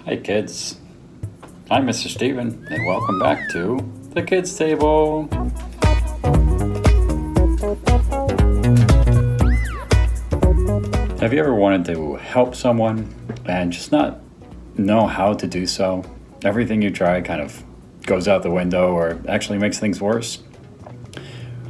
Hi kids, I'm Mr. Steven and welcome back to the Kids Table. Have you ever wanted to help someone and just not know how to do so? Everything you try kind of goes out the window or actually makes things worse.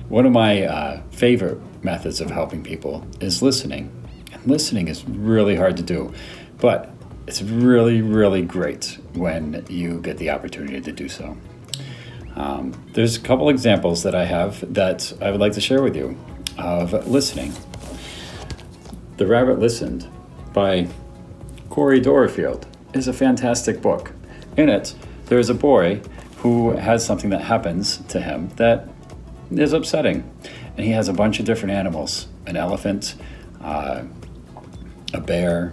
One of my favorite methods of helping people is listening. And listening is really hard to do, but it's really, really great when you get the opportunity to do so. There's a couple examples that I have that I would like to share with you of listening. The Rabbit Listened by Corey Dorfield is a fantastic book. In it, there's a boy who has something that happens to him that is upsetting. And he has a bunch of different animals, an elephant, a bear,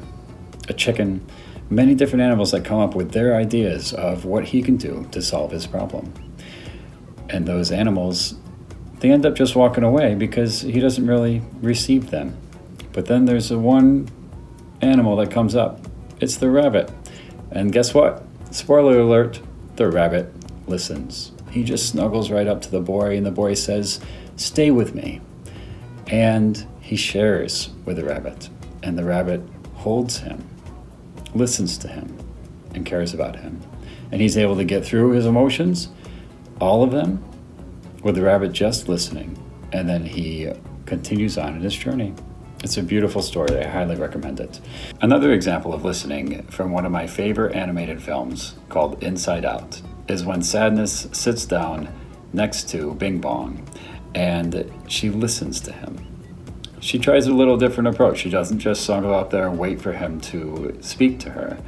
a chicken, many different animals that come up with their ideas of what he can do to solve his problem. And those animals, they end up just walking away because he doesn't really receive them. But then there's the one animal that comes up. It's the rabbit. And guess what? Spoiler alert, the rabbit listens. He just snuggles right up to the boy, and the boy says, "Stay with me." And he shares with the rabbit. And the rabbit holds him, listens to him, and cares about him. And he's able to get through his emotions, all of them, with the rabbit just listening. And then he continues on in his journey. It's a beautiful story. I highly recommend it. Another example of listening from one of my favorite animated films called Inside Out is when Sadness sits down next to Bing Bong and she listens to him. She tries a little different approach. She doesn't just snuggle up there and wait for him to speak to her.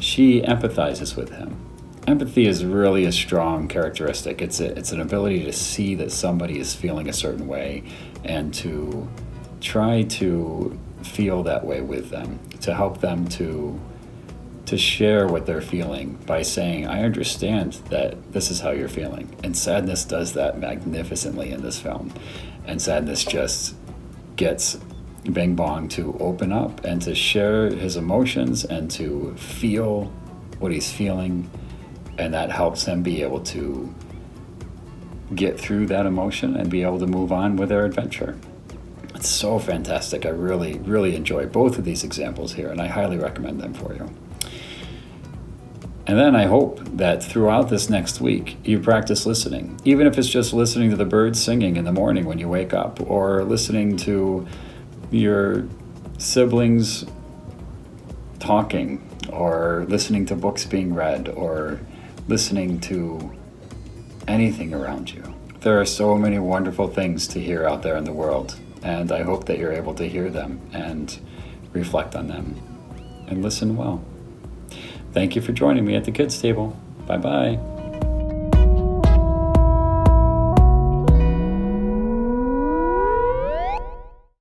She empathizes with him. Empathy is really a strong characteristic. It's an ability to see that somebody is feeling a certain way and to try to feel that way with them, to help them to share what they're feeling by saying, "I understand that this is how you're feeling." And Sadness does that magnificently in this film. And Sadness just gets Bing Bong to open up and to share his emotions and to feel what he's feeling. And that helps him be able to get through that emotion and be able to move on with their adventure. It's so fantastic. I really, really enjoy both of these examples here, and I highly recommend them for you. And then I hope that throughout this next week, you practice listening, even if it's just listening to the birds singing in the morning when you wake up, or listening to your siblings talking, or listening to books being read, or listening to anything around you. There are so many wonderful things to hear out there in the world. And I hope that you're able to hear them and reflect on them and listen well. Thank you for joining me at the Kids Table. Bye-bye.